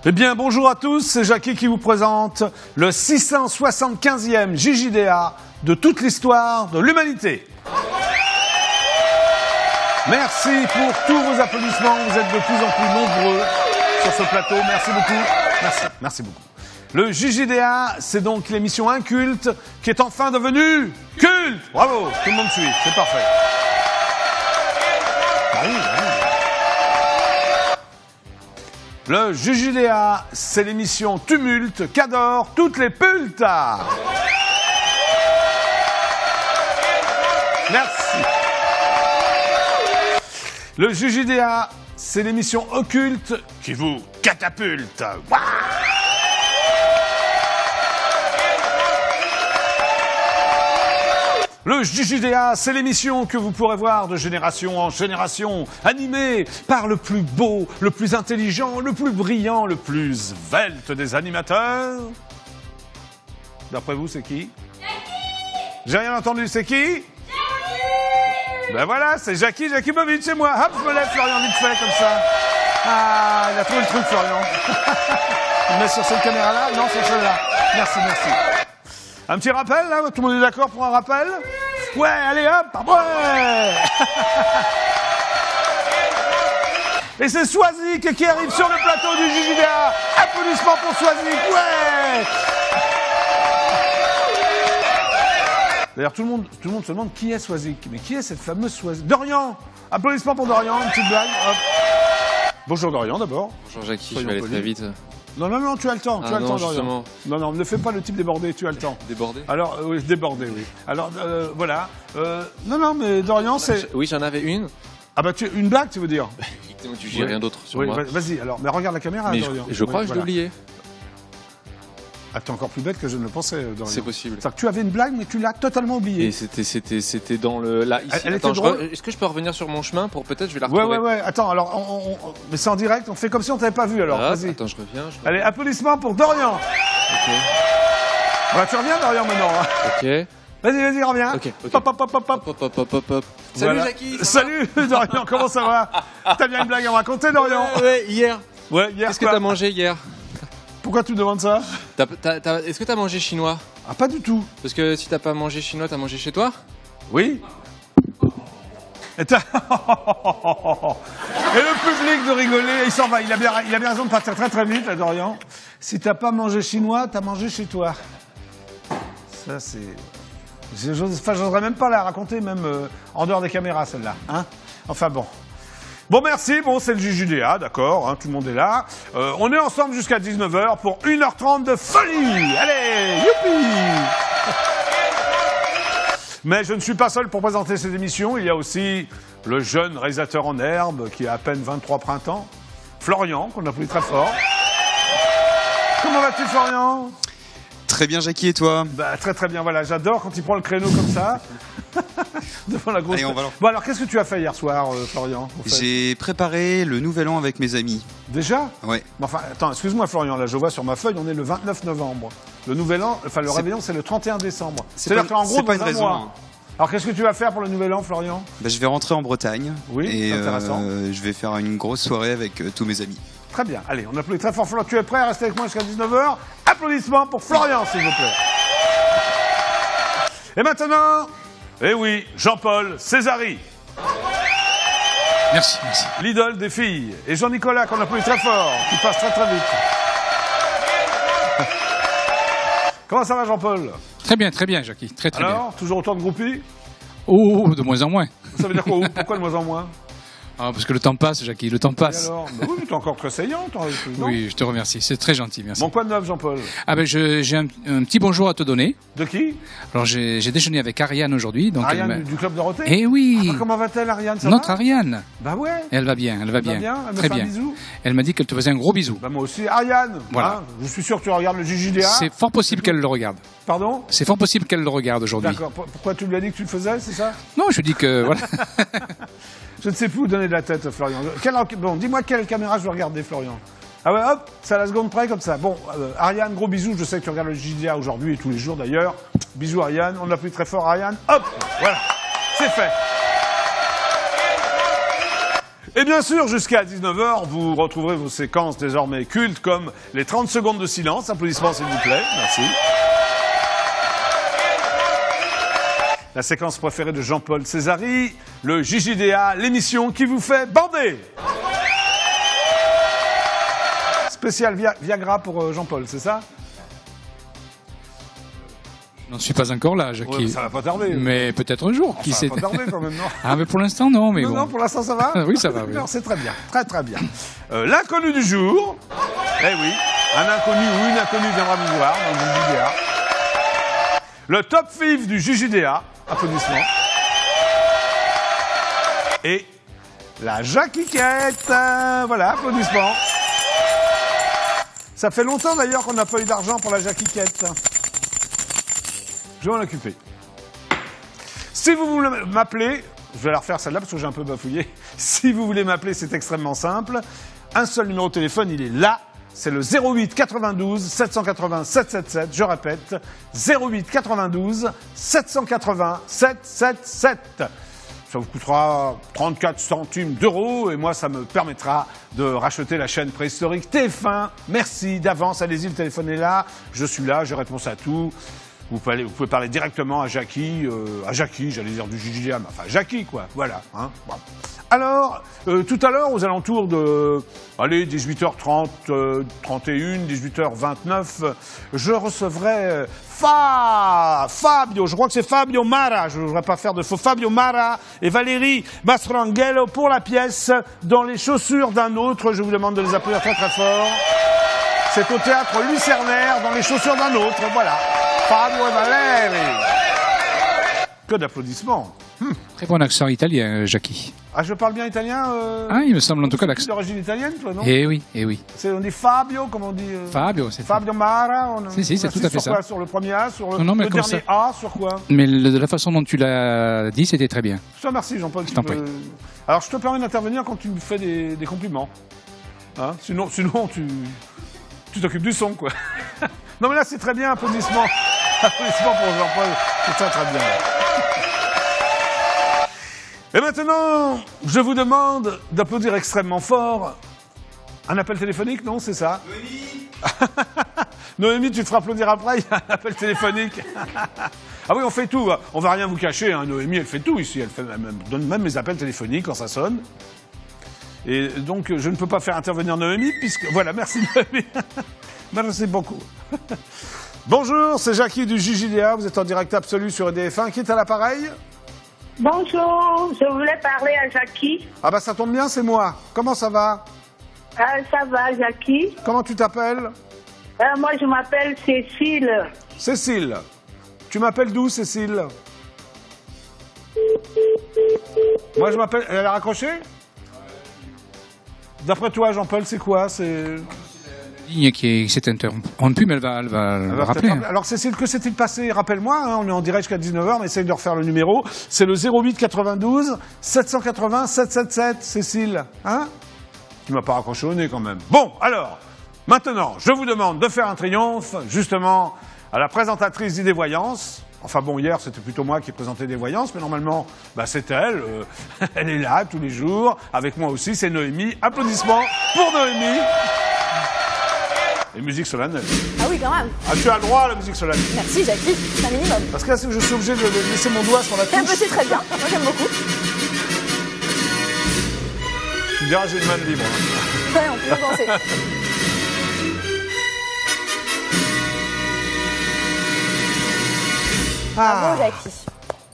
Eh bien, bonjour à tous, c'est Jackie qui vous présente le 675e JJDA de toute l'histoire de l'humanité. Merci pour tous vos applaudissements, vous êtes de plus en plus nombreux sur ce plateau, merci beaucoup. Merci beaucoup. Le JJDA, c'est donc l'émission inculte qui est enfin devenue culte. Bravo, tout le monde suit, c'est parfait. Le JJDA, c'est l'émission tumulte qu'adorent toutes les pultas. Merci. Le JJDA, c'est l'émission occulte qui vous catapulte. Ouah. Le JJDA, c'est l'émission que vous pourrez voir de génération en génération, animée par le plus beau, le plus intelligent, le plus brillant, le plus svelte des animateurs. D'après vous, c'est qui? Jackie. J'ai rien entendu, c'est qui? Jackie. Ben voilà, c'est Jackie Jakubowicz, c'est moi. Hop, je me lève, Florian, vite fait, comme ça. Ah, il a trouvé le truc, Florian. Il met sur cette caméra-là? Non, sur celle-là. Merci. Un petit rappel, là? Tout le monde est d'accord pour un rappel? Ouais, allez, hop! Ouais! Et c'est Swazik qui arrive sur le plateau du JJDA. Applaudissements pour Swazik, ouais! D'ailleurs, tout le monde se demande qui est Swazik. Mais qui est cette fameuse Swazik? Dorian! Applaudissements pour Dorian, une petite blague. Hop. Bonjour Dorian, d'abord. Bonjour Jackie, je vais aller très vite. Non, tu as le temps, Dorian. Non, ne fais pas le type débordé, tu as le temps. Débordé? Alors, oui, débordé, oui. Alors, voilà. Non, mais Dorian, c'est... Oui, j'en avais une. Ah bah, une blague, tu veux dire? Tu dis rien d'autre sur moi. Vas-y, alors, mais regarde la caméra, mais Dorian. Je crois que je l'ai oublié. Ah, t'es encore plus bête que je ne le pensais, Dorian. C'est possible. C'est-à-dire que tu avais une blague, mais tu l'as totalement oubliée. Et c'était dans le... Là, ici. Elle Attends, était drôle. est-ce que je peux revenir sur mon chemin pour peut-être je vais la retrouver? Ouais. Attends, alors, mais c'est en direct, on fait comme si on t'avait pas vu, alors. Vas-y. Attends, je reviens. Allez, applaudissements pour Dorian. Ok. Bah, tu reviens, Dorian, maintenant. Hein. Ok. Vas-y, reviens. Ok. Pop. Salut voilà. Jackie. Salut Dorian, comment ça va? T'as bien une blague à me raconter, Dorian? Ouais, hier. Ouais, hier. Qu'est-ce que t'as mangé hier? Pourquoi tu demandes ça? Est-ce que t'as mangé chinois? Ah, pas du tout. Parce que si t'as pas mangé chinois, t'as mangé chez toi? Oui. Et le public de rigoler, il s'en va. Il a bien raison de partir très vite, là, Dorian. Si t'as pas mangé chinois, t'as mangé chez toi. Ça, c'est... J'oserais même pas la raconter, même en dehors des caméras, celle-là. Hein? Enfin, bon. Bon, merci. Bon, c'est le JJDA, d'accord, hein, tout le monde est là. On est ensemble jusqu'à 19h pour 1h30 de folie. Allez, youpi! Mais je ne suis pas seul pour présenter cette émission. Il y a aussi le jeune réalisateur en herbe qui a à peine 23 printemps, Florian, qu'on applaudit très fort. Comment vas-tu, Florian? Très bien, Jackie, et toi? Bah, très bien, voilà, j'adore quand il prend le créneau comme ça. Devant la grosse... Allez, Bon, alors, qu'est-ce que tu as fait hier soir, Florian? J'ai préparé le nouvel an avec mes amis. Déjà? Ouais. Bon, enfin, attends, excuse-moi, Florian, là, je vois sur ma feuille, on est le 29 novembre. Le nouvel an, enfin, le réveillon, c'est le 31 décembre. C'est-à-dire qu'en gros, c'est pas une dans un raison. mois. Hein. Alors, qu'est-ce que tu vas faire pour le nouvel an, Florian? Bah, je vais rentrer en Bretagne. Oui, et c'est intéressant. je vais faire une grosse soirée avec tous mes amis. Très bien. Allez, on applaudit très fort. Florian, tu es prêt à rester avec moi jusqu'à 19h? Applaudissements pour Florian, s'il vous plaît. Et maintenant, eh oui, Jean-Paul Césari. Merci. L'idole des filles. Et Jean-Nicolas, qu'on applaudit très fort, qui passe très vite. Comment ça va, Jean-Paul? Très bien, Jackie. Très bien. Alors, toujours autant de groupies? Oh, de moins en moins. Ça veut dire quoi? Pourquoi de moins en moins? Ah, parce que le temps passe, Jackie, le temps passe. Et alors? Bah oui, mais t'es encore très saillant, non? Oui, je te remercie. C'est très gentil, merci. Bon, quoi de neuf, Jean-Paul? Ah ben, j'ai un petit bonjour à te donner. De qui? Alors, j'ai déjeuné avec Ariane aujourd'hui. Ariane du Club Dorothée? Eh oui. Ah, comment va-t-elle, Ariane? Ça Notre va? Ariane. Bah ouais. Elle va bien. Elle me Très fait bien. Un bisou? Elle m'a dit qu'elle te faisait un gros bisou. Bah moi aussi. Ariane. Voilà. Hein, je suis sûr que tu regardes le JJDA. C'est fort possible qu'elle le regarde. Pardon? C'est fort possible qu'elle le regarde aujourd'hui. D'accord. Pourquoi tu lui as dit que tu le faisais, c'est ça? Non, je dis que voilà. Je ne sais plus où donner de la tête, Florian. Bon, dis-moi quelle caméra je veux regarder, Florian. Ah ouais, hop, c'est à la seconde près, comme ça. Bon, Ariane, gros bisous. Je sais que tu regardes le JJDA aujourd'hui et tous les jours, d'ailleurs. Bisous, Ariane. On appuie très fort, Ariane. Hop, voilà, c'est fait. Et bien sûr, jusqu'à 19h, vous retrouverez vos séquences désormais cultes comme les 30 secondes de silence. Applaudissements s'il vous plaît. Merci. La séquence préférée de Jean-Paul Césari, le JJDA, l'émission qui vous fait bander. Spécial Viagra pour Jean-Paul, c'est ça? Je n'en suis pas encore là, Jackie. Ouais, ça va pas tarder. Mais peut-être un jour, qui Ça sait. va pas tarder quand même, non? Ah, mais pour l'instant, non, mais Non, bon. non, pour l'instant ça va? Oui, ça va, oui. Non, c'est très bien, très très bien. L'inconnu du jour. Eh oui, un inconnu ou une inconnue viendra vous voir dans le JJDA. Le top 5 du JJDA. Applaudissements. Et la Jacquiquette. Voilà, applaudissements. Ça fait longtemps d'ailleurs qu'on n'a pas eu d'argent pour la Jacquiquette. Je vais m'en occuper. Si vous voulez m'appeler, je vais la refaire celle-là parce que j'ai un peu bafouillé. Si vous voulez m'appeler, c'est extrêmement simple. Un seul numéro de téléphone, il est là. C'est le 08 92 780 777. Je répète, 08 92 780 777. Ça vous coûtera 34 centimes d'euros et moi, ça me permettra de racheter la chaîne préhistorique TF1. Merci d'avance. Allez-y, le téléphone est là. Je suis là, j'ai réponse à tout. Vous pouvez parler directement à Jackie, j'allais dire du JJDA, mais enfin Jackie, quoi. Voilà. Hein, bon. Alors, tout à l'heure, aux alentours de, allez, 18h30, 31, 18h29, je recevrai Fabio, je crois que c'est Fabio Mara, je ne voudrais pas faire de faux, Fabio Mara et Valérie Mastranghello pour la pièce Dans les chaussures d'un autre. Je vous demande de les applaudir très très fort. C'est au théâtre Lucernaire, Dans les chaussures d'un autre, voilà. Fabio et Valérie. Que d'applaudissements. Très bon accent italien, Jackie. Ah, je parle bien italien Ah, il me semble en tout cas l'accent. D'origine italienne, toi, non? Eh oui, eh oui. On dit Fabio, comme on dit Fabio, c'est Fabio Mara. Si, c'est tout à fait sur ça. Quoi, sur le premier A, sur le, Non, mais le comme dernier ça. A, sur quoi? Mais de la façon dont tu l'as dit, c'était très bien. Je te remercie, Jean-Paul. Je t'en prie. Alors, je te permets d'intervenir quand tu me fais des compliments. Hein, sinon tu t'occupes du son, quoi. Non, mais là, c'est très bien. Applaudissements. Applaudissements pour Jean-Paul. C'est très, très bien. Et maintenant, je vous demande d'applaudir extrêmement fort. Un appel téléphonique, non, c'est ça? Noémie. Noémie, tu te feras applaudir après, il y a un appel téléphonique. Ah oui, on fait tout. On va rien vous cacher, hein. Noémie, elle fait tout ici. Elle donne même mes appels téléphoniques quand ça sonne. Et donc, je ne peux pas faire intervenir Noémie, puisque... Voilà, merci Noémie. Merci beaucoup. Bonjour, c'est Jackie du JJDA. Vous êtes en direct absolu sur EDF1. Qui est à l'appareil? Bonjour, je voulais parler à Jackie. Ah bah ça tombe bien, c'est moi. Comment ça va? Ça va, Jackie. Comment tu t'appelles? Moi, je m'appelle Cécile. Cécile. Tu m'appelles d'où, Cécile? Moi, je m'appelle... Elle a raccroché? D'après toi, Jean-Paul, c'est quoi? C'est... Ligne qui s'est interrompue, mais elle va rappeler. Alors, Cécile, que s'est-il passé? Rappelle-moi, hein, on est en direct jusqu'à 19h, on essaye de refaire le numéro. C'est le 08 92 780 777, Cécile. Hein? Tu m'as pas raccroché au nez, quand même. Bon, alors, maintenant, je vous demande de faire un triomphe, justement, à la présentatrice d'Idées Voyance. Enfin bon, hier, c'était plutôt moi qui présentais des voyances, mais normalement, bah, c'est elle. Elle est là tous les jours, avec moi aussi, c'est Noémie. Applaudissements pour Noémie. Et musique solennelle. Ah oui, quand même. Ah, tu as le droit à la musique solennelle. Merci, Jackie. C'est un minimum. Parce que là, je suis obligé de laisser mon doigt sur la C'est un peu, touche. c'est très bien. Moi, j'aime beaucoup. Tu me diras, j'ai une main libre. Hein. Ouais, on peut y penser. Bravo, Jackie.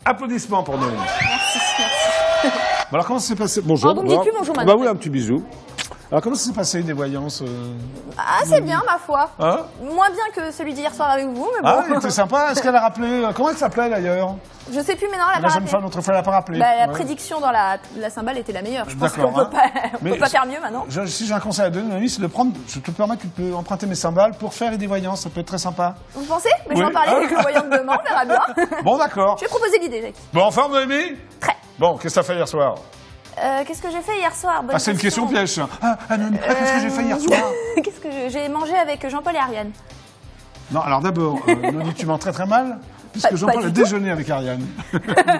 Applaudissements pour Noémie. Merci, merci. Bon, alors, comment ça s'est passé? Bonjour. Ah, vous me dites plus bonjour, Bah maintenant. oui, un petit bisou. Alors, comment ça s'est passé, des voyances Ah, c'est bien, ma foi. Hein? Moins bien que celui d'hier soir avec vous, mais Ah, bon. il était sympa. Est-ce qu'elle a rappelé comment elle s'appelait, d'ailleurs? Je sais plus, mais non, elle a La pas jeune rappelé. femme, l'autre fois, elle n'a pas rappelé. Bah, la Ouais. prédiction dans la cymbale était la meilleure. Je pense D'accord, qu'on hein. peut pas, on Mais peut pas faire mieux maintenant. Si j'ai un conseil à donner, Noémie, c'est de prendre. Je te permets, tu peux emprunter mes cymbales pour faire des voyances. Ça peut être très sympa. Vous pensez? Mais je Oui. vais en parler avec le voyant de demain, on verra bien. Bon, d'accord. Je vais proposer l'idée, Jackie. Bon, en forme, Noémie? Très. Bon, qu'est-ce que t'as fait hier soir? Qu'est-ce que j'ai fait hier soir? Bonne Ah, c'est une question piège, ça. Noémie, qu'est-ce que j'ai fait hier soir? Qu'est-ce que j'ai mangé avec Jean-Paul et Ariane? Non, alors d'abord, Noémie, tu mens très très mal, Puisque Jean-Paul a du tout. déjeuné avec Ariane.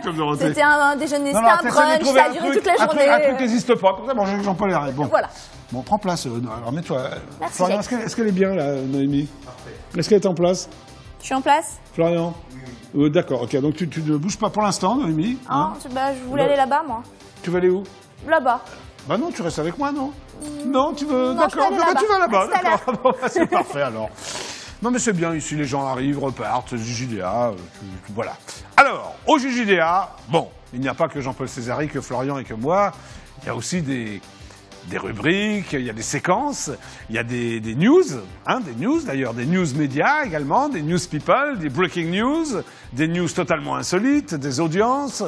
Comme Dorothée. C'était un déjeuner, Non, c'était non, un t'essaies de brunch, trouver ça a un duré truc- toute la un truc- journée. Un truc n'existe pas, comme ça, manger avec Jean-Paul et Ariane. Bon. Voilà. Bon, prends place. Alors, mets-toi. Merci, Florian, Jacques. est-ce qu'elle est bien, là, Noémie? Est-ce qu'elle est en place? Je suis en place. Florian? D'accord, ok. Donc, tu ne bouges pas pour l'instant, Noémie. Hein, je voulais aller là-bas, moi. Tu vas aller où? Là-bas. Bah non, tu restes avec moi, non? Non, tu veux... Non, je vais D'accord, aller bah, là-bas. tu vas là-bas, À tout à l'heure. d'accord. Bon, bah, c'est parfait, alors. Non, mais c'est bien, ici, les gens arrivent, repartent, JJDA, voilà. Alors, au JJDA, bon, il n'y a pas que Jean-Paul Césari, que Florian et que moi, il y a aussi des rubriques, il y a des séquences, il y a des news, hein, des news d'ailleurs, des news médias également, des news people, des breaking news, des news totalement insolites, des audiences,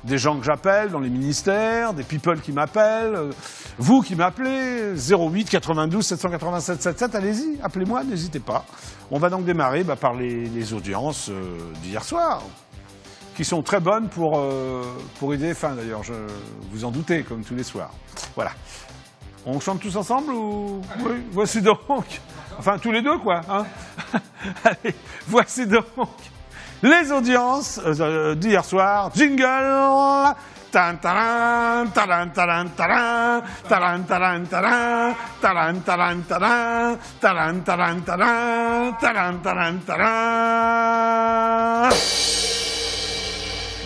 des gens que j'appelle dans les ministères, des people qui m'appellent, vous qui m'appelez, 08 92 787 77, allez-y, appelez-moi, n'hésitez pas. On va donc démarrer par les audiences d'hier soir, qui sont très bonnes pour IDF1 d'ailleurs, vous en doutez, comme tous les soirs. Voilà. On chante tous ensemble ou... Oui, voici donc... Enfin, tous les deux, quoi. Hein. Allez, voici donc les audiences d'hier soir. Jingle. Tan taran, taran taran taran, taran taran taran, taran taran taran, taran taran taran, taran taran taran.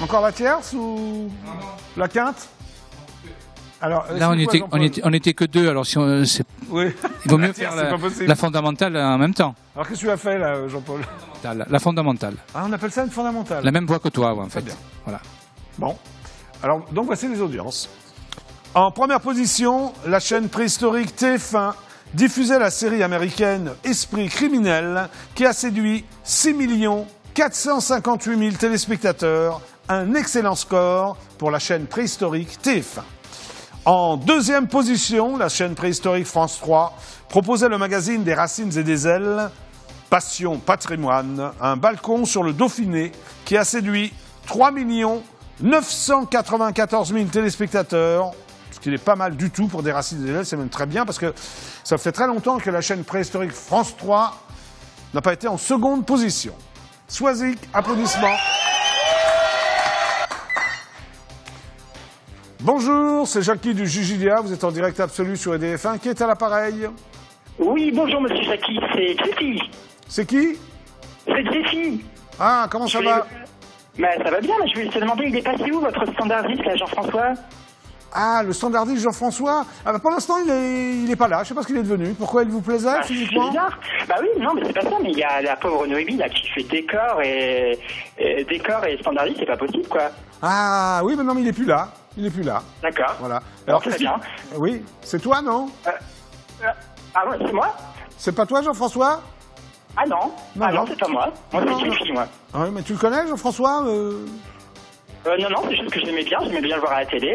Encore la tierce ou la quinte? Alors, Là, on était que deux, alors si on, oui. il vaut mieux Tiens, faire c'est pas possible. la fondamentale en même temps. Alors, qu'est-ce que tu as fait, là, Jean-Paul? La fondamentale. Ah, on appelle ça une fondamentale. La même voix que toi, en fait. bien. Voilà. Bon. Alors, donc, voici les audiences. En première position, la chaîne préhistorique TF1 diffusait la série américaine Esprit criminel, qui a séduit 6 458 000 téléspectateurs. Un excellent score pour la chaîne préhistorique TF1. En deuxième position, la chaîne préhistorique France 3 proposait le magazine des racines et des ailes, Passion Patrimoine, un balcon sur le Dauphiné qui a séduit 3 994 000 téléspectateurs, ce qui n'est pas mal du tout pour des racines et des ailes, c'est même très bien parce que ça fait très longtemps que la chaîne préhistorique France 3 n'a pas été en seconde position. Swazik, applaudissements. Bonjour, c'est Jackie du JJDA, vous êtes en direct absolu sur EDF1. Qui est à l'appareil? Oui, bonjour Monsieur Jackie, c'est Jessie. C'est qui? C'est Jessie. Ah, comment ça va? Bah, ça va bien, mais je voulais te demander, il est passé où votre standardiste, là, Jean-François? Ah, le standardiste Jean-François. Ah, bah, pour l'instant, il est pas là. Je sais pas ce qu'il est devenu. Pourquoi il vous plaisait Bah, c'est physiquement? bizarre. Bah oui, non, mais c'est pas ça, mais il y a la pauvre Noémie, là, qui fait décor et standardiste, c'est pas possible, quoi. Ah, oui, mais non, mais il est plus là. Il est plus là. D'accord. Voilà. Alors, qu'est-ce très bien. Oui, c'est toi, non? Ah ouais, c'est moi? C'est pas toi, Jean-François? Ah non. Non, Ah non, non. c'est pas moi. Moi, Non, c'est non. Jessie, moi. Ah oui, mais tu le connais, Jean-François? Non, non, c'est juste que j'aimais bien le voir à la télé,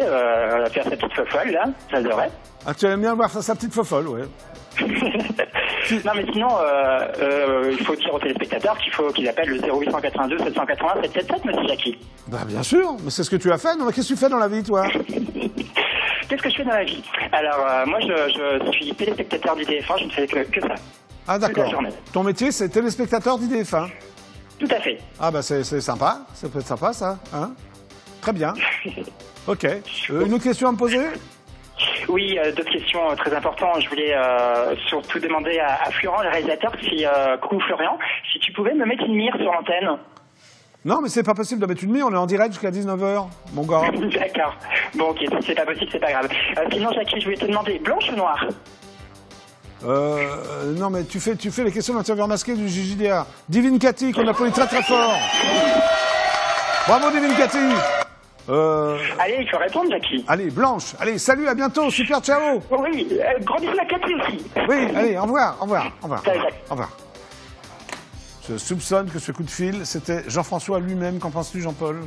faire sa petite fofolle, là, ça devrait. Ah, tu aimes bien voir sa petite fofolle, ouais. Non mais sinon, il faut dire aux téléspectateurs qu'il appelle le 0882 780 777, monsieur Jackie. Bah, bien sûr, mais c'est ce que tu as fait. Non, mais qu'est-ce que tu fais dans la vie, toi? Qu'est-ce que je fais dans la vie? Alors, moi, je suis téléspectateur du DF1, je ne fais que ça. Ah, Toute la d'accord. journée. Ton métier, c'est téléspectateur d'IDF1. Tout à fait. Ah, bah, c'est sympa. Ça peut être sympa, ça. Hein? Très bien. Ok. Une autre question à me poser? Oui, d'autres questions très importantes. Je voulais surtout demander à Florent, le réalisateur, coucou Florian, si tu pouvais me mettre une mire sur l'antenne. Non, mais c'est pas possible de mettre une nuit, on est en direct jusqu'à 19h, mon gars. D'accord. Bon, ok, si c'est pas possible, c'est pas grave. Sinon, Jackie, je voulais te demander, blanche ou noire? Non, mais tu fais les questions d'intervieweur masqué du JJDA. Divine Cathy, qu'on applaudit très très fort. Bravo, Divine Cathy. Allez, il faut répondre, Jackie. Allez, Blanche. Allez, salut, à bientôt, super, ciao. Oui, gros bisous à Cathy aussi. Oui, allez, au revoir, au revoir, au revoir. Salut. Au revoir. Je soupçonne que ce coup de fil, c'était Jean-François lui-même. Qu'en penses-tu, Jean-Paul?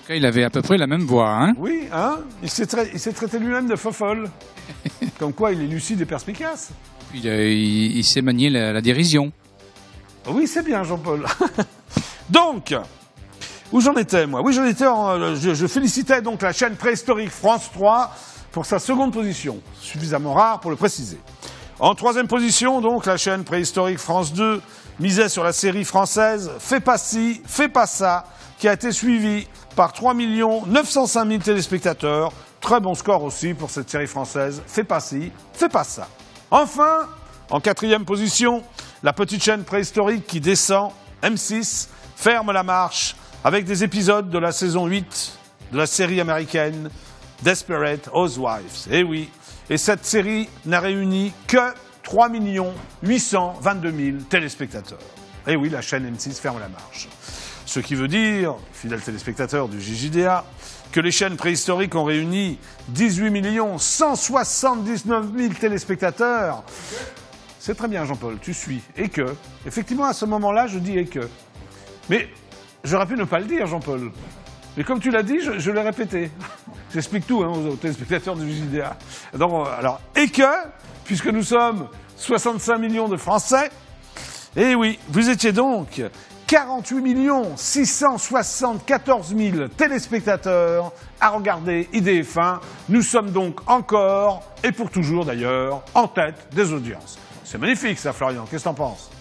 Il avait à peu près la même voix, hein? Oui, hein? Il s'est traité lui-même de fofolle. Comme quoi, il est lucide et perspicace. Puis, il sait manier la dérision. Oui, c'est bien, Jean-Paul. Donc, où j'en étais, moi? Oui, j'en étais je félicitais donc la chaîne préhistorique France 3 pour sa seconde position, suffisamment rare pour le préciser. En troisième position, donc, la chaîne préhistorique France 2 misait sur la série française Fais pas ci, fais pas ça, qui a été suivie par 3 905 000 téléspectateurs. Très bon score aussi pour cette série française Fais pas ci, fais pas ça. Enfin, en quatrième position, la petite chaîne préhistorique qui descend, M6, ferme la marche avec des épisodes de la saison 8 de la série américaine Desperate Housewives. Eh oui, et cette série n'a réuni que 3 822 000 téléspectateurs. Eh oui, la chaîne M6 ferme la marche. Ce qui veut dire, fidèles téléspectateurs du JJDA, que les chaînes préhistoriques ont réuni 18 179 000 téléspectateurs. C'est très bien, Jean-Paul, tu suis. Et que, effectivement, à ce moment-là, je dis et que. Mais j'aurais pu ne pas le dire, Jean-Paul. Mais comme tu l'as dit, je l'ai répété. J'explique tout aux téléspectateurs du JDA. Donc, alors, et que, puisque nous sommes 65 millions de Français, et oui, vous étiez donc 48 674 000 téléspectateurs à regarder IDF1. Nous sommes donc encore, et pour toujours d'ailleurs, en tête des audiences. C'est magnifique ça, Florian. Qu'est-ce que t'en penses?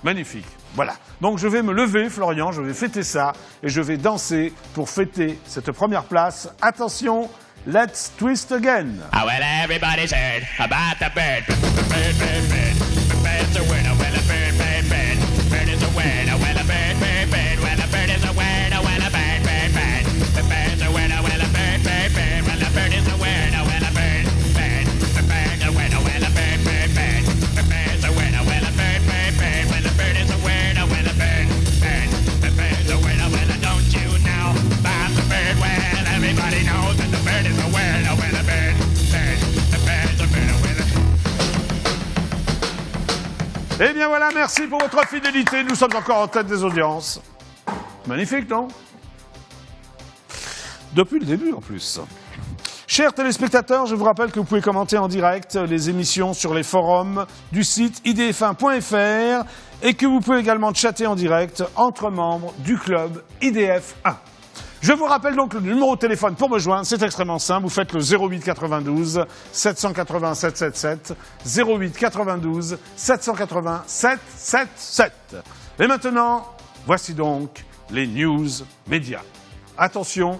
Magnifique. Voilà. Donc je vais me lever, Florian, je vais fêter ça, et je vais danser pour fêter cette première place. Attention, let's twist again. Oh, well, everybody's heard about the bird. Bird, bird, bird. Bird's a word. Oh, well, a bird, bird, bird. Bird is a word. Oh, well, a bird, bird, bird. Well, a bird is a word. Oh, well, a bird, bird, bird. The bird's a word. Oh, well, a bird, bird, bird. Well, a bird is a word. Oh, well, a bird, bird. The bird's a word. Oh, well, a bird, bird, bird. The bird's a word. Oh, well, a bird, bird, bird. Well, a bird is a word. Oh, well, a bird, bird. The bird's a word. Oh, well, don't you know about the bird? Well, everybody knows that the bird is a word. Oh, well, a bird, bird. The bird's a bird. Oh, well, Eh bien voilà, merci pour votre fidélité. Nous sommes encore en tête des audiences. Magnifique, non? Depuis le début, en plus. Chers téléspectateurs, je vous rappelle que vous pouvez commenter en direct les émissions sur les forums du site idf1.fr et que vous pouvez également chatter en direct entre membres du club IDF1. Je vous rappelle donc le numéro de téléphone pour me joindre, c'est extrêmement simple, vous faites le 08 92 780 777, 08 92 780 777. Et maintenant, voici donc les news médias. Attention,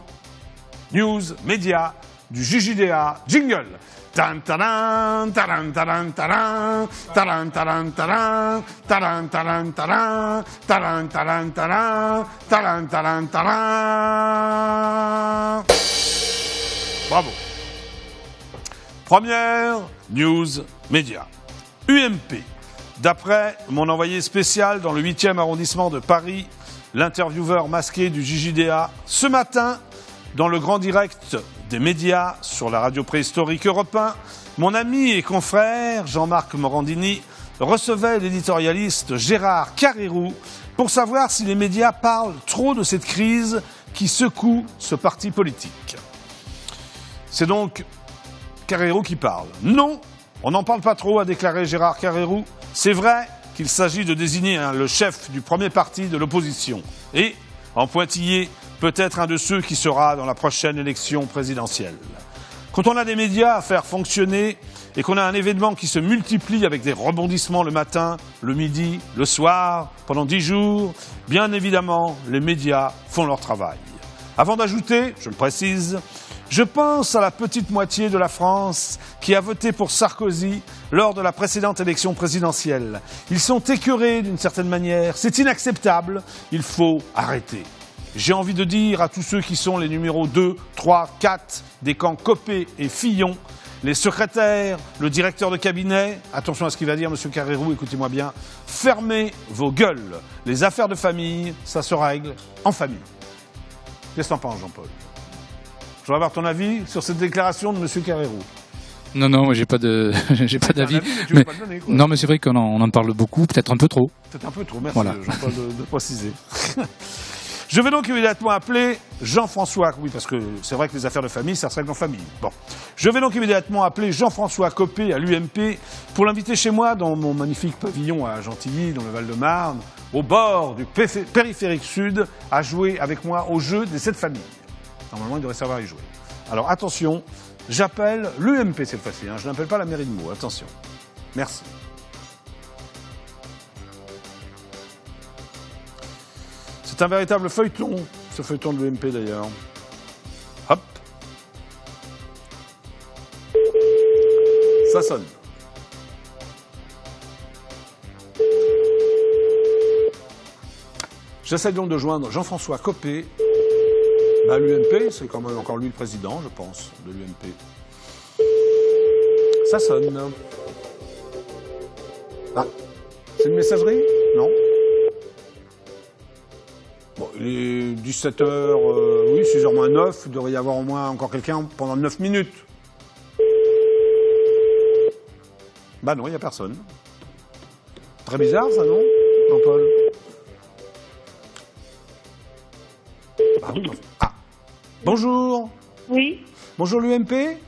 news médias du JJDA, jingle. Tan taran taran taran taran taran taran taran taran taran taran taran taran taran taran taran taran. Bravo. Première news média. UMP. D'après mon envoyé spécial dans le 8e arrondissement de Paris, l'intervieweur masqué du JJDA, ce matin, dans le grand direct des médias sur la radio préhistorique Europe 1, mon ami et confrère Jean-Marc Morandini recevait l'éditorialiste Gérard Carrérou pour savoir si les médias parlent trop de cette crise qui secoue ce parti politique. C'est donc Carrérou qui parle. Non, on n'en parle pas trop, a déclaré Gérard Carrérou. C'est vrai qu'il s'agit de désigner le chef du premier parti de l'opposition. Et, en pointillé, peut-être un de ceux qui sera dans la prochaine élection présidentielle. Quand on a des médias à faire fonctionner et qu'on a un événement qui se multiplie avec des rebondissements le matin, le midi, le soir, pendant 10 jours, bien évidemment, les médias font leur travail. Avant d'ajouter, je le précise, je pense à la petite moitié de la France qui a voté pour Sarkozy lors de la précédente élection présidentielle. Ils sont écœurés d'une certaine manière, c'est inacceptable, il faut arrêter. J'ai envie de dire à tous ceux qui sont les numéros 2, 3, 4 des camps Copé et Fillon, les secrétaires, le directeur de cabinet, attention à ce qu'il va dire, monsieur Carrérou, écoutez-moi bien, fermez vos gueules. Les affaires de famille, ça se règle en famille. Qu'est-ce que t'en penses, Jean-Paul? Je voudrais avoir ton avis sur cette déclaration de monsieur Carrérou. Non, moi j'ai pas de, j'ai pas d'avis. Mais pas le donner, quoi. Non, mais c'est vrai qu'on en parle beaucoup, peut-être un peu trop. Peut-être un peu trop, merci Voilà. Jean-Paul de préciser. Je vais donc immédiatement appeler Jean-François, oui, parce que c'est vrai que les affaires de famille, ça se règle en famille. Bon. Je vais donc immédiatement appeler Jean-François Copé à l'UMP pour l'inviter chez moi dans mon magnifique pavillon à Gentilly, dans le Val-de-Marne, au bord du périphérique sud, à jouer avec moi au jeu des 7 familles. Normalement, il devrait savoir y jouer. Alors attention, j'appelle l'UMP cette fois-ci, hein, je n'appelle pas la mairie de Meaux, attention. Merci. C'est un véritable feuilleton, ce feuilleton de l'UMP d'ailleurs. Hop. Ça sonne. J'essaie donc de joindre Jean-François Copé. Bah, l'UMP, c'est quand même encore lui le président, je pense, de l'UMP. Ça sonne. Ah, c'est une messagerie? Non. Bon, il est 17h, oui, 6h moins 9, il devrait y avoir au moins encore quelqu'un pendant 9 minutes. Bah non, il n'y a personne. Très bizarre ça, non, Jean-Paul? Bah oui, ah. Bonjour. Oui. Bonjour l'UMP.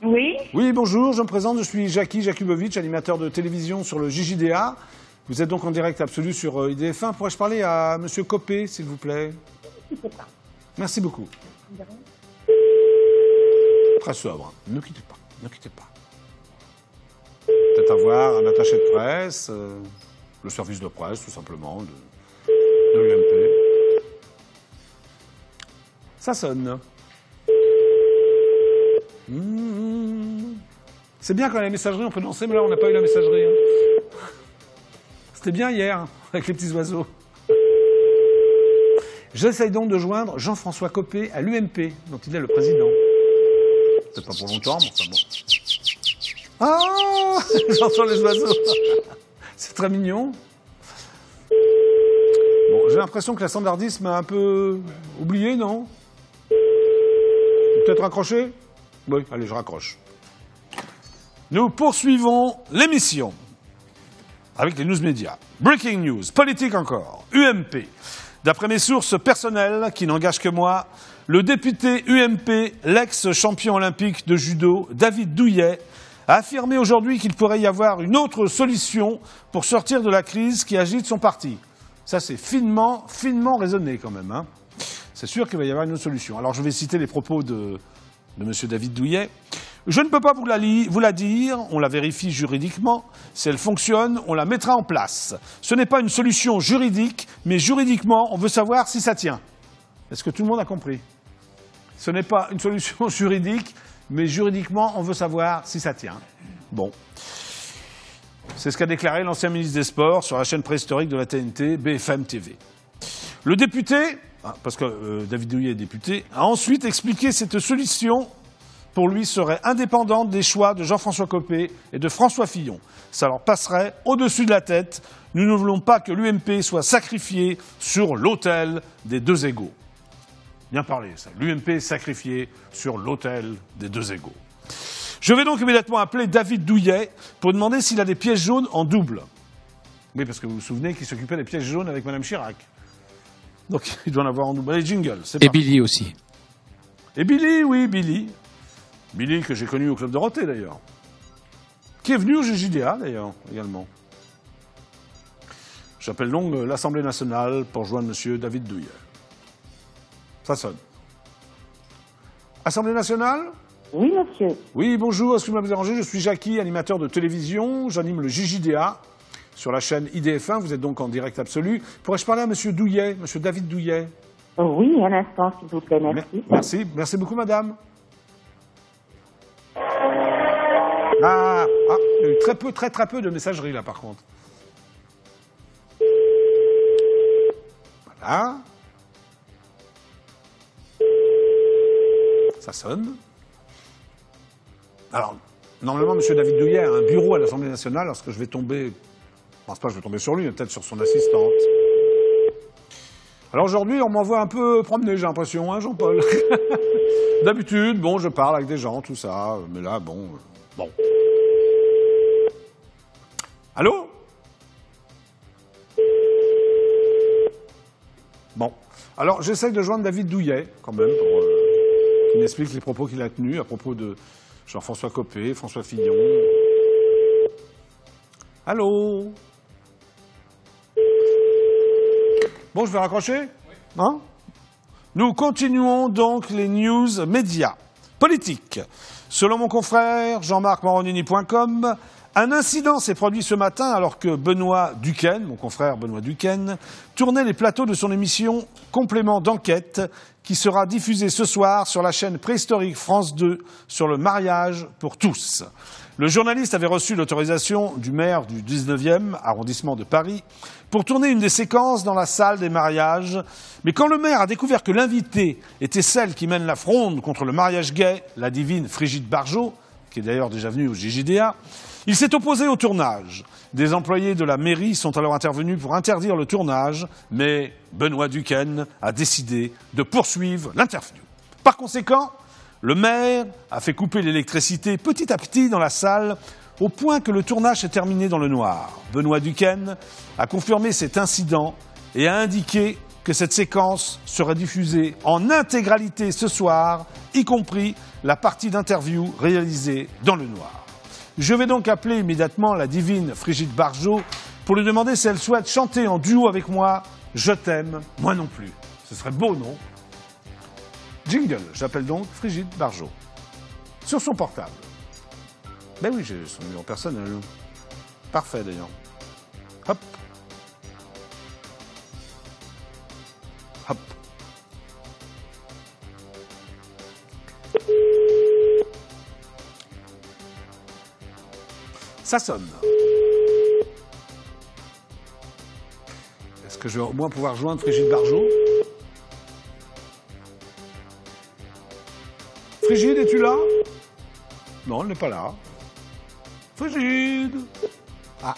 Oui. Oui, bonjour, je me présente, je suis Jackie Jakubowicz, animateur de télévision sur le JJDA. Vous êtes donc en direct absolu sur IDF1. Pourrais-je parler à Monsieur Copé, s'il vous plaît? Merci beaucoup. Très sobre, ne quittez pas, ne quittez pas. Peut-être avoir un attaché de presse, le service de presse, tout simplement, de l'UMP. Ça sonne. C'est bien quand il y a la messagerie, on peut danser, mais là, on n'a pas eu la messagerie. Hein. C'était bien hier, avec les petits oiseaux. J'essaye donc de joindre Jean-François Copé à l'UMP, dont il est le président. C'est pas pour longtemps, mais enfin bon. Ah, j'entends les oiseaux. C'est très mignon. Bon, j'ai l'impression que la standardiste m'a un peu oublié, non? Peut-être raccroché? Oui, allez, je raccroche. Nous poursuivons l'émission avec les news médias. Breaking news, politique encore, UMP. D'après mes sources personnelles, qui n'engagent que moi, le député UMP, l'ex-champion olympique de judo, David Douillet, a affirmé aujourd'hui qu'il pourrait y avoir une autre solution pour sortir de la crise qui agite son parti. Ça, c'est finement raisonné quand même. Hein. C'est sûr qu'il va y avoir une autre solution. Alors, je vais citer les propos de M. David Douillet. Je ne peux pas vous la dire, on la vérifie juridiquement. Si elle fonctionne, on la mettra en place. Ce n'est pas une solution juridique, mais juridiquement, on veut savoir si ça tient. Est-ce que tout le monde a compris? Ce n'est pas une solution juridique, mais juridiquement, on veut savoir si ça tient. Bon. C'est ce qu'a déclaré l'ancien ministre des Sports sur la chaîne préhistorique de la TNT, BFM TV. Le député, parce que David Douillet est député, a ensuite expliqué cette solution pour lui serait indépendante des choix de Jean-François Copé et de François Fillon. Ça leur passerait au-dessus de la tête. Nous ne voulons pas que l'UMP soit sacrifié sur l'autel des deux égaux. Bien parlé, ça. L'UMP sacrifié sur l'autel des deux égaux. Je vais donc immédiatement appeler David Douillet pour demander s'il a des pièces jaunes en double. Oui, parce que vous vous souvenez qu'il s'occupait des pièces jaunes avec Mme Chirac. Donc il doit en avoir en double. Allez, jingle, c'est parti. Et Billy aussi. Et Billy, oui, Billy. Billy, que j'ai connu au Club Dorothée, d'ailleurs. Qui est venu au JJDA, d'ailleurs, également. J'appelle donc l'Assemblée nationale pour joindre M. David Douillet. Ça sonne. Assemblée nationale? Oui, monsieur. Oui, bonjour, excusez-moi de vous déranger, je suis Jackie, animateur de télévision, j'anime le JJDA sur la chaîne IDF1, vous êtes donc en direct absolu. Pourrais-je parler à M. Douillet, M. David Douillet? Oui, un instant, s'il vous plaît, merci. Merci beaucoup, madame. Ah, il y a eu très peu de messagerie, là, par contre. Voilà. Ça sonne. Alors, normalement, M. David Douillet a un bureau à l'Assemblée nationale lorsque je vais tomber... Je pense pas que je vais tomber sur lui, mais peut-être sur son assistante. Alors aujourd'hui, on m'envoie un peu promener, j'ai l'impression, hein, Jean-Paul. D'habitude, bon, je parle avec des gens, tout ça, mais là, bon... Allô? Bon. Alors, j'essaie de joindre David Douillet, quand même, pour qu'il m'explique les propos qu'il a tenus à propos de Jean-François Copé, François Fillon. Allô? Bon, je vais raccrocher? Hein? Nous continuons donc les news médias. Politique. Selon mon confrère, Jean-Marc Moronini.com, Un incident s'est produit ce matin alors que Benoît Duquesne, mon confrère Benoît Duquesne, tournait les plateaux de son émission Complément d'enquête qui sera diffusée ce soir sur la chaîne préhistorique France 2 sur le mariage pour tous. Le journaliste avait reçu l'autorisation du maire du 19e arrondissement de Paris pour tourner une des séquences dans la salle des mariages. Mais quand le maire a découvert que l'invitée était celle qui mène la fronde contre le mariage gay, la divine Frigide Barjot, qui est d'ailleurs déjà venue au JJDA, il s'est opposé au tournage. Des employés de la mairie sont alors intervenus pour interdire le tournage, mais Benoît Duquesne a décidé de poursuivre l'interview. Par conséquent, le maire a fait couper l'électricité petit à petit dans la salle, au point que le tournage s'est terminé dans le noir. Benoît Duquesne a confirmé cet incident et a indiqué que cette séquence serait diffusée en intégralité ce soir, y compris la partie d'interview réalisée dans le noir. Je vais donc appeler immédiatement la divine Frigide Barjot pour lui demander si elle souhaite chanter en duo avec moi « Je t'aime, moi non plus ». Ce serait beau, non ? Jingle, j'appelle donc Frigide Barjot. Sur son portable. Ben oui, j'ai son numéro personnel. Parfait d'ailleurs. Hop. Hop. Ça sonne. Est-ce que je vais au moins pouvoir joindre Frigide Barjot ? Frigide, es-tu là ? Non, elle n'est pas là. Frigide ! Ah.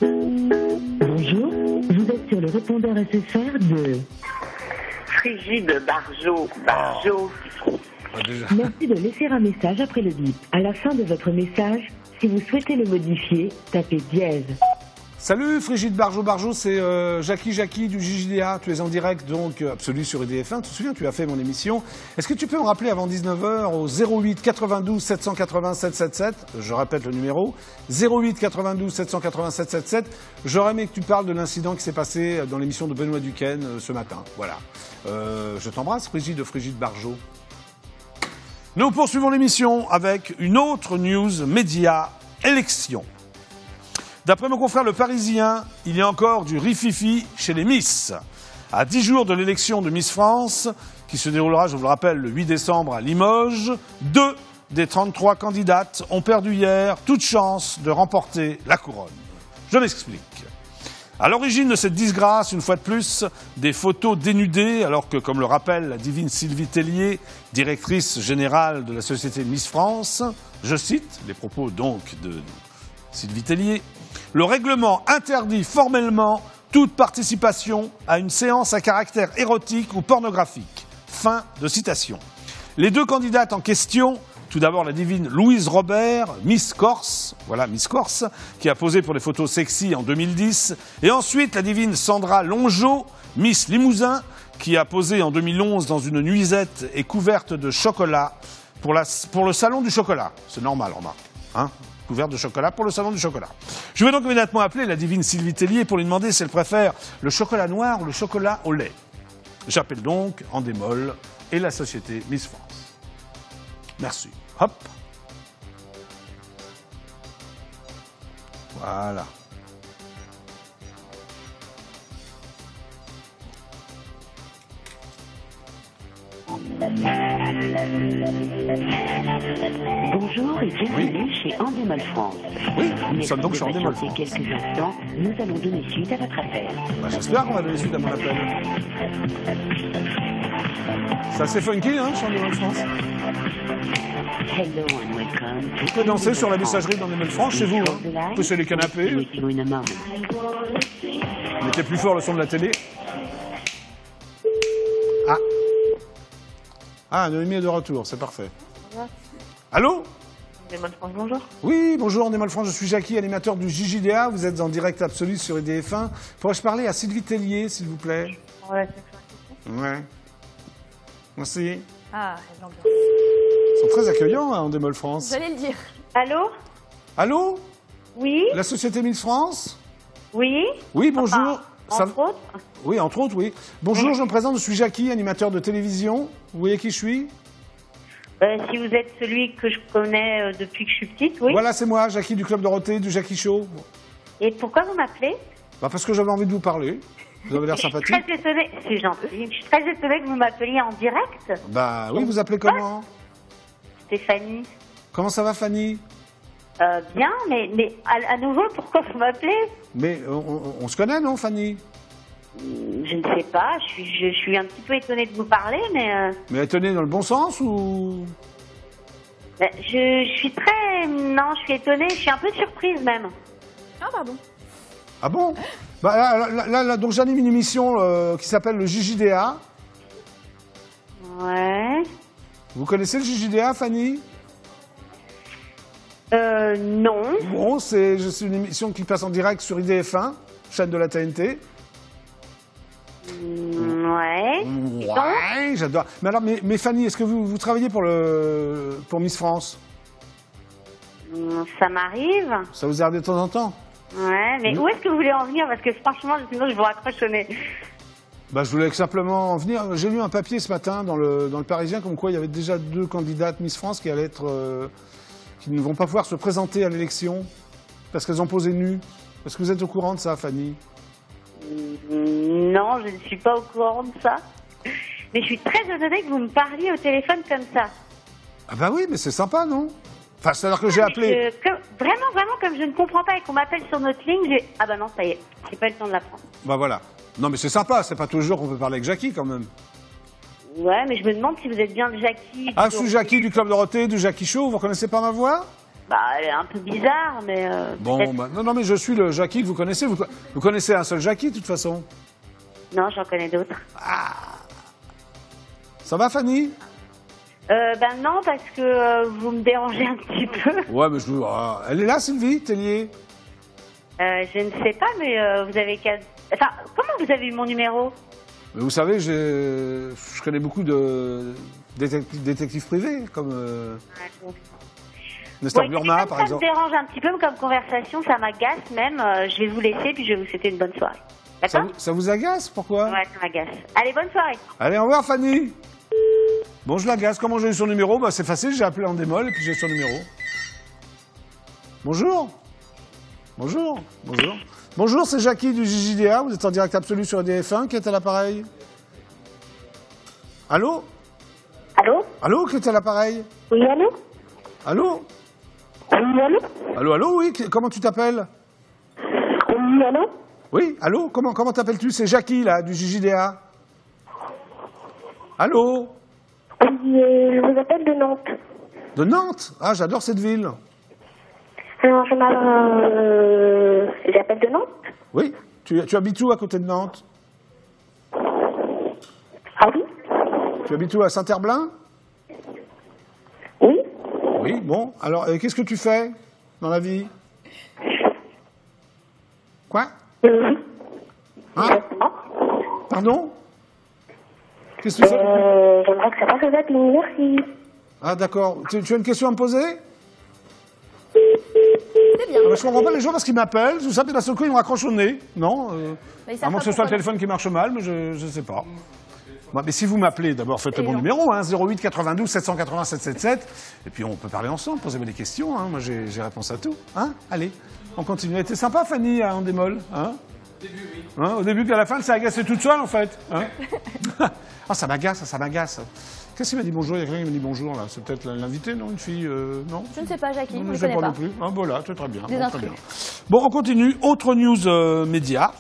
Bonjour, vous êtes sur le répondeur SFR de Frigide Barjot. Déjà. Merci de laisser un message après le bip. À la fin de votre message, si vous souhaitez le modifier, tapez dièse. Salut Frigide Barjot, c'est Jackie du JJDA. Tu es en direct donc absolu sur IDF1. Tu te souviens, tu as fait mon émission. Est-ce que tu peux me rappeler avant 19h au 08 92 780 777 ? Je répète le numéro. 08 92 780 777. J'aurais aimé que tu parles de l'incident qui s'est passé dans l'émission de Benoît Duquesne ce matin. Voilà. Je t'embrasse Frigide Barjot. Nous poursuivons l'émission avec une autre news média élection. D'après mon confrère Le Parisien, il y a encore du rififi chez les Miss. À 10 jours de l'élection de Miss France, qui se déroulera, je vous le rappelle, le 8 décembre à Limoges, 2 des 33 candidates ont perdu hier toute chance de remporter la couronne. Je m'explique. À l'origine de cette disgrâce, une fois de plus, des photos dénudées, alors que, comme le rappelle la divine Sylvie Tellier, directrice générale de la Société Miss France, je cite les propos donc de Sylvie Tellier, le règlement interdit formellement toute participation à une séance à caractère érotique ou pornographique. Fin de citation. Les deux candidates en question, tout d'abord la divine Louise Robert, Miss Corse, voilà Miss Corse, qui a posé pour les photos sexy en 2010, et ensuite la divine Sandra Longeau, Miss Limousin, qui a posé en 2011 dans une nuisette et couverte de chocolat pour le salon du chocolat. C'est normal, remarque. Hein, couverte de chocolat pour le salon du chocolat. Je vais donc immédiatement appeler la divine Sylvie Tellier pour lui demander si elle préfère le chocolat noir ou le chocolat au lait. J'appelle donc en démol et la société Miss France. Merci. Hop. Voilà. Bonjour et bienvenue chez Endemol France. Oui, nous sommes donc chez Endemol France. Quelques instants, nous allons donner suite à votre appel. Bah, j'espère qu'on va donner suite à mon appel. C'est assez funky, hein, chez Endemol France. Hello and welcome. Vous pouvez danser sur la messagerie d'Endemol France chez vous. Hein. Vous pouvez sur les canapés. Mettez plus fort le son de la télé. Ah. Ah, Noémie est de retour, c'est parfait. Allô ? Endemol France, bonjour. Oui, bonjour Endemol France, je suis Jackie, animateur du JJDA. Vous êtes en direct absolu sur IDF1. Pourrais-je parler à Sylvie Tellier, s'il vous plaît ? Ouais. Ouais. Merci. Ah, l'ambiance. Ils sont très accueillants à Endemol France. J'allais le dire. Allô ? Allô ? Oui ? La société Miss France ? Oui ? Oui, bonjour. Entre autres ? Oui, entre autres, oui. Bonjour, je me présente, je suis Jackie, animateur de télévision. Vous voyez qui je suis ? Si vous êtes celui que je connais depuis que je suis petite, oui. Voilà, c'est moi, Jackie du Club Dorothée, du Jackie Show. Et pourquoi vous m'appelez? Bah parce que j'avais envie de vous parler. Vous avez l'air sympathique. Je suis très étonnée, c'est gentil. Je suis très étonnée que vous m'appeliez en direct. Bah oui, vous appelez comment? Stéphanie. Comment ça va, Fanny? Bien, mais à nouveau, pourquoi vous m'appelez? Mais on se connaît, non, Fanny? Je ne sais pas, je suis un petit peu étonnée de vous parler, mais... Mais étonnée dans le bon sens ou... Je suis très... Non, je suis étonnée, je suis un peu surprise même. Ah, pardon. Ah bon? Bah là, donc j'anime une émission qui s'appelle le JJDA. Ouais. Vous connaissez le JJDA, Fanny? Non. Bon, c'est une émission qui passe en direct sur IDF1, chaîne de la TNT. Ouais. Ouais, j'adore. Mais alors, mais Fanny, est-ce que vous travaillez pour Miss France? Ça m'arrive. Ça vous arrive de temps en temps? Ouais, mais où est-ce que vous voulez en venir? Parce que franchement, sinon je vous raccroche au nez. Bah, je voulais simplement en venir. J'ai lu un papier ce matin dans le Parisien comme quoi il y avait déjà 2 candidates Miss France qui allaient être, qui ne vont pas pouvoir se présenter à l'élection parce qu'elles ont posé nues. Est-ce que vous êtes au courant de ça, Fanny? Non, je ne suis pas au courant de ça. Mais je suis très étonnée que vous me parliez au téléphone comme ça. Ah bah oui, mais c'est sympa, non? Enfin, c'est-à-dire que j'ai appelé... Vraiment, comme je ne comprends pas et qu'on m'appelle sur notre ligne, ah bah non, ça y est, j'ai pas eu le temps de la prendre. Bah voilà. Non mais c'est sympa, c'est pas toujours qu'on peut parler avec Jackie quand même. Ouais, mais je me demande si vous êtes bien Jackie. Ah, je suis Jackie du Club Dorothée, du Jackie Show, vous reconnaissez pas ma voix? Bah, elle est un peu bizarre, mais... Bon, bah, non, mais je suis le Jackie que vous connaissez. Vous connaissez un seul Jackie, de toute façon? Non, j'en connais d'autres. Ah. Ça va, Fanny? Ben non, parce que vous me dérangez un petit peu. Ouais, mais elle est là, Sylvie Tellier? Je ne sais pas, mais vous avez qu'à... Enfin, comment vous avez eu mon numéro? Mais vous savez, je connais beaucoup de détectives privés, comme Nestor Burma, par exemple. Ça me dérange un petit peu comme conversation, ça m'agace même. Je vais vous laisser, puis je vais vous souhaiter une bonne soirée. D'accord? Ça vous agace? Pourquoi? Ouais, ça m'agace. Allez, bonne soirée. Allez, au revoir, Fanny. Bon, je l'agace. Comment j'ai eu son numéro? Bah, c'est facile, j'ai appelé en démol et puis j'ai son numéro. Bonjour. Bonjour. Bonjour. Bonjour, c'est Jackie du JJDA. Vous êtes en direct absolu sur EDF1. Qui est à l'appareil? Allô? Allô? Allô, qui est à l'appareil? Oui, allô? Allô? Oui, allô? Allô, allô, oui. Comment tu t'appelles? Oui, allô? Oui, allô? Comment t'appelles-tu? C'est Jackie, là, du JJDA. Allô? Oui, je vous appelle de Nantes. De Nantes? Ah, j'adore cette ville. Alors, j'appelle de Nantes. Oui. Tu habites où à côté de Nantes? Ah oui? Tu habites où, à Saint-Herblain? Oui. Oui, bon. Alors, qu'est-ce que tu fais dans la vie? Quoi? Oui. Hein? Pardon? Qu'est-ce que tu fais? J'aimerais que ça passe aux appels, merci. Ah, d'accord. Tu as une question à me poser? C'est bien. Ah, bah, je comprends pas les gens parce qu'ils m'appellent, tout ça, puis d'un seul coup, ils me raccrochent au nez. Non? Mais ils savent À moins pas que ce soit le pourquoi. téléphone qui marche mal, mais je sais pas. Bah, mais si vous m'appelez, d'abord faites le Et bon non. numéro, hein, 08 92 780 777, et puis on peut parler ensemble, posez-moi des questions, hein, moi j'ai réponse à tout. Hein. Allez, on continue. Elle était sympa, Fanny, en démol. Hein. Hein, au début, puis à la fin, elle s'est agacée toute seule, en fait. Hein. Ah, ça m'agace, ça m'agace. Qu'est-ce qu'il m'a dit bonjour? Il y a quelqu'un qui m'a dit bonjour, là. C'est peut-être l'invité, non? Une fille, non? Je ne sais pas, Jackie, Non, je ne je sais connais pas pas. non plus. Ah, voilà, c'est très bien. Des Bon, très intrus. bien. Bon, on continue. Autre news média.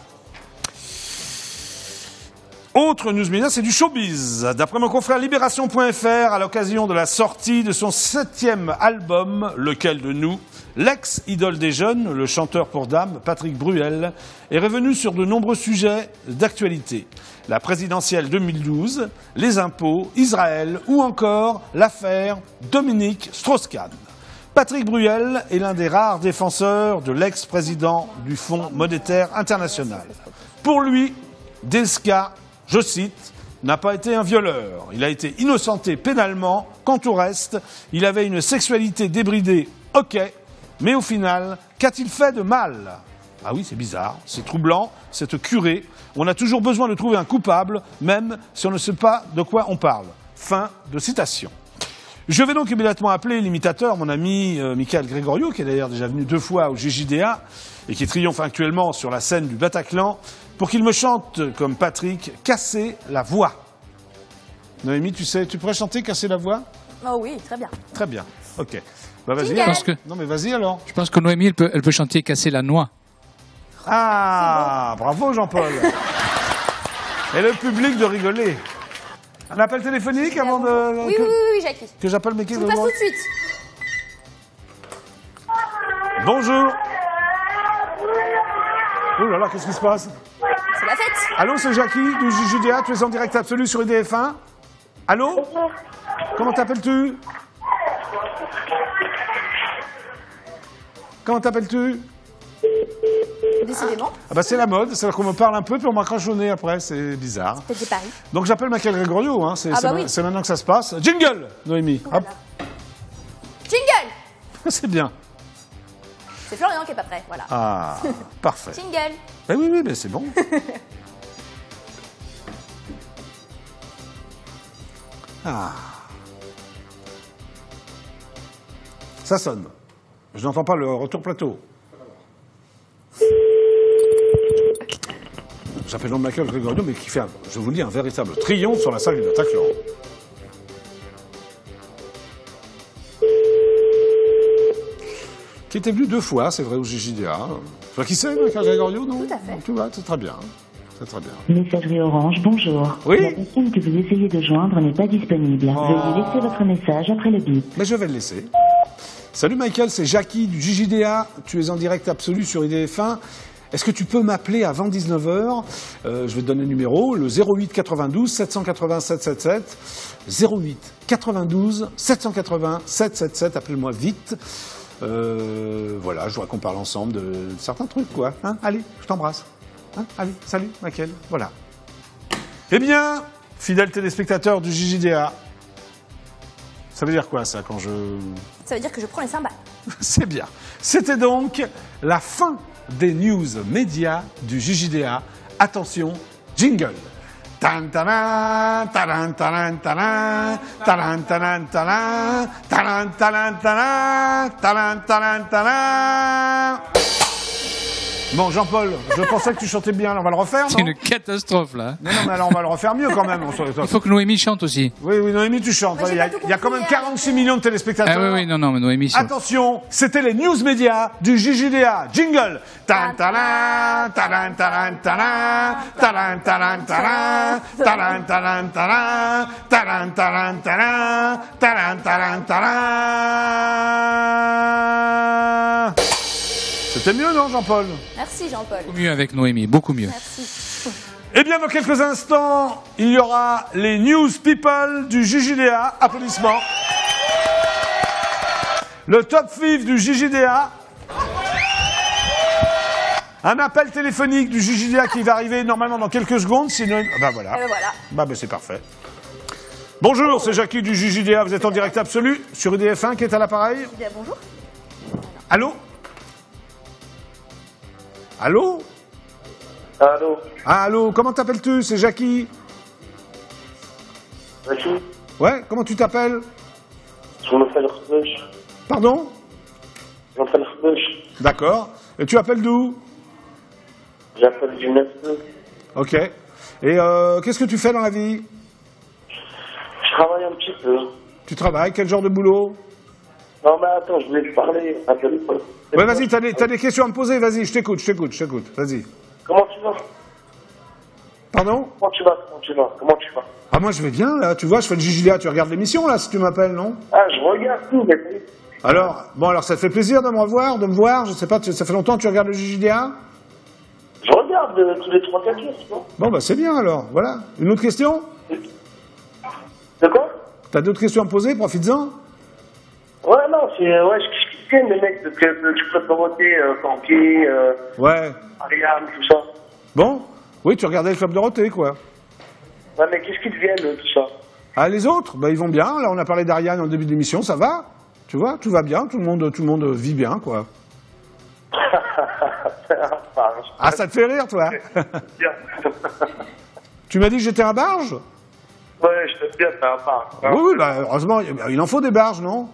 Autre news média, c'est du showbiz. D'après mon confrère Libération.fr, à l'occasion de la sortie de son 7e album, Lequel de nous, l'ex-idole des jeunes, le chanteur pour dames, Patrick Bruel, est revenu sur de nombreux sujets d'actualité. La présidentielle 2012, les impôts, Israël ou encore l'affaire Dominique Strauss-Kahn. Patrick Bruel est l'un des rares défenseurs de l'ex-président du Fonds monétaire international. Pour lui, Desca, je cite, n'a pas été un violeur. Il a été innocenté pénalement. Quant au reste, il avait une sexualité débridée, ok, mais au final, qu'a-t-il fait de mal? Ah oui, c'est bizarre, c'est troublant, cette curée. On a toujours besoin de trouver un coupable, même si on ne sait pas de quoi on parle. Fin de citation. Je vais donc immédiatement appeler l'imitateur, mon ami Michael Gregorio, qui est d'ailleurs déjà venu 2 fois au JJDA et qui triomphe actuellement sur la scène du Bataclan, pour qu'il me chante, comme Patrick, « Casser la voix ». Noémie, tu pourrais chanter « Casser la voix » ? Oh oui, très bien. Très bien, ok. Bah vas-y. Jingle. Alors. Non mais vas-y alors. Je pense que Noémie, elle peut chanter Casser la noix. Ah, bravo Jean-Paul. Et le public de rigoler. Un appel téléphonique avant de... Oui, oui, Jackie. Que j'appelle mes Je vous passe tout de suite. Bonjour. Oh là là, qu'est-ce qui se passe? C'est la fête. Allô, c'est Jackie du JJDA, tu es en direct absolu sur IDF1. Allô? Comment t'appelles-tu? Comment t'appelles-tu? Décidément. Ah bah c'est la mode, c'est qu'on me parle un peu puis on m'a crachetonné après, c'est bizarre. Peut-être des paris. Donc j'appelle Michael Gregorio, hein. C'est oui. c'est maintenant que ça se passe. Jingle, Noémie. Voilà. Hop. Jingle. C'est bien. C'est Florian qui est pas prêt, voilà. Ah, parfait. Jingle. Ben oui, mais c'est bon. Ah. Ça sonne. Je n'entends pas le retour plateau. J'appelle donc Michael Gregorio, mais qui fait, je vous le dis, un véritable triomphe sur la salle du Bataclan. Qui était venu 2 fois, c'est vrai, au JJDA. Tu vois qui c'est, Michael Gregorio, non? Tout à fait. Tu vois, c'est très bien. C'est très bien. Messagerie Orange, bonjour. Oui. La personne que vous essayez de joindre n'est pas disponible. Veuillez laisser votre message après le bip. Mais je vais le laisser. Salut Michael, c'est Jackie du JJDA. Tu es en direct absolu sur IDF1. Est-ce que tu peux m'appeler avant 19h? Je vais te donner le numéro, le 08 92 780 777. 08 92 780 777. Appelez-moi vite. Voilà, je vois qu'on parle ensemble de certains trucs, quoi. Hein, allez, je t'embrasse. Hein, allez, salut, Michael. Voilà. Eh bien, fidèles téléspectateurs du JJDA, ça veut dire quoi, ça, quand je... Ça veut dire que je prends les cymbales. C'est bien. C'était donc la fin des news médias du JJDA. Attention, jingle. Tan taran, taran taran taran, taran taran taran, taran taran taran, taran taran taran. Bon, Jean-Paul, je pensais que tu chantais bien. On va le refaire, C'est non? une catastrophe, là. Non, mais alors on va le refaire mieux quand même. Il faut que Noémie chante aussi. Oui, Noémie, tu chantes. Moi, j'ai pas tout Il y a quand même compris, 46 millions de téléspectateurs. Ah oui, non, mais Noémie chante. Attention, c'était les news médias du JJDA. Jingle. Tan taran, taran taran taran, taran taran taran, taran taran taran, taran taran taran, taran taran taran. C'était mieux, non, Jean-Paul? Merci Jean-Paul. Beaucoup mieux avec Noémie, beaucoup mieux. Merci. Eh bien, dans quelques instants, il y aura les news people du JJDA. Applaudissements. Le top 5 du JJDA. Un appel téléphonique du JJDA qui va arriver normalement dans quelques secondes. Sinon, ben voilà. Voilà. Ben c'est parfait. Bonjour, c'est Jackie du JJDA. Vous êtes en direct absolu sur IDF1 qui est à l'appareil. Je dis bonjour. Allô? Allô? Allô? Ah, allô, comment t'appelles-tu? C'est Jackie. Jackie? Ouais, comment tu t'appelles? Je m'appelle Khbech. Pardon? Je m'appelle Khbech. D'accord. Et tu appelles d'où? J'appelle du 9-2. Ok. Et qu'est-ce que tu fais dans la vie? Je travaille un petit peu. Tu travailles? Quel genre de boulot? Non, mais attends, je voulais te parler à téléphone. Ouais, vas-y, t'as des questions à me poser, vas-y, je t'écoute, vas-y. Comment tu vas? Pardon? Comment tu vas? Ah, moi je vais bien, là, tu vois, je fais le JJDA, tu regardes l'émission, là, si tu m'appelles, non? Ah, je regarde tout, mais... Alors, ça te fait plaisir de me revoir, de me voir, je sais pas, ça fait longtemps que tu regardes le JJDA? Je regarde tous les 3-4 jours, tu vois. Bon, c'est bien, alors, voilà. Une autre question? De quoi? T'as d'autres questions à me poser, profites-en. Ouais, non, je kiffe les mecs du Club Dorothée, Campier, Ouais. Ariane, tout ça. Bon? Oui, tu regardais le Club Dorothée, quoi. Ouais, mais qu'est-ce qu'ils deviennent, tout ça? Ah, les autres? Ils vont bien. Là, on a parlé d'Ariane en début d'émission, ça va? Tu vois, tout va bien, tout le monde vit bien, quoi. Ah, ça te fait rire, toi? Tu m'as dit que j'étais un barge? Ouais, je t'aime bien, t'as un bar. Oui, oui, bah, heureusement, il en faut des barges, non?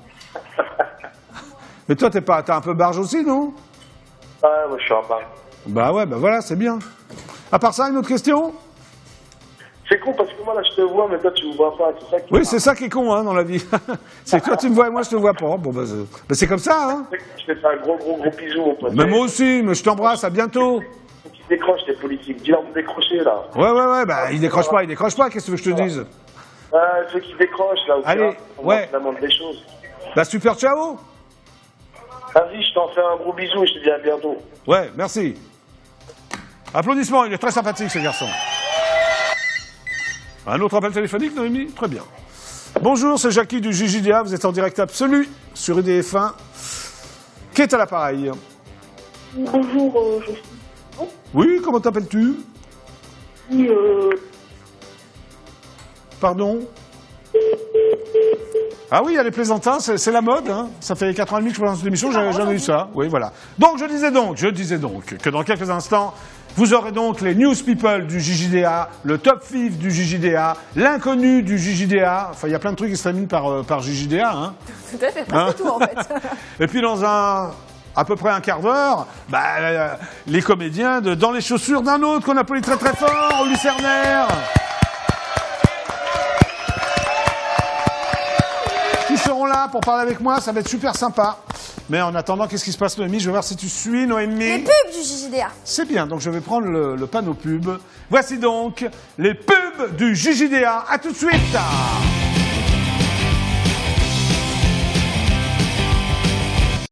Mais toi, t'es un peu barge aussi, non? Ouais, moi je suis un bar. Bah ouais, bah voilà, c'est bien. À part ça, une autre question? C'est con parce que moi là je te vois, mais toi tu me vois pas, c'est ça qui... Oui, c'est ça qui est con, hein, dans la vie. C'est que toi, tu me vois et moi, je te vois pas. Bon, bah, c'est comme ça, hein. Je te fais un gros bisou, mon pote. Mais moi aussi, mais je t'embrasse, à bientôt. Tu décroches tes politiques, dis-leur de décrocher là. Ouais, bah, il décroche pas, qu'est-ce que tu veux que je te dise? Ceux qui décrochent là, allez, ouais. On demande des choses. Bah, super, ciao. Vas-y, je t'en fais un gros bisou et je te dis à bientôt. Ouais, merci. Applaudissements, il est très sympathique, ce garçon. Un autre appel téléphonique, Noémie? Très bien. Bonjour, c'est Jackie du JJDA, vous êtes en direct absolu sur UDF1. Qui est à l'appareil? Bonjour, je suis... Oui, comment t'appelles-tu? Pardon? Ah oui, elle est plaisantins, c'est la mode, hein. Ça fait 4 ans et demi que je présente cette émission, j'avais jamais eu ça. Oui, voilà. Donc, je disais donc que dans quelques instants, vous aurez donc les news people du JJDA, le top 5 du JJDA, l'inconnu du JJDA. Enfin, il y a plein de trucs qui se terminent par JJDA, hein. Tout à fait, presque tout en fait. Et puis dans à peu près un quart d'heure, bah, les comédiens de Dans les chaussures d'un autre qu'on applaudit très très fort, Lucernaire, qui seront là pour parler avec moi, ça va être super sympa. Mais en attendant, qu'est-ce qui se passe, Noémie? Je vais voir si tu suis, Noémie. Les pubs du JJDA. C'est bien, donc je vais prendre le panneau pub. Voici donc les pubs du JJDA. À tout de suite.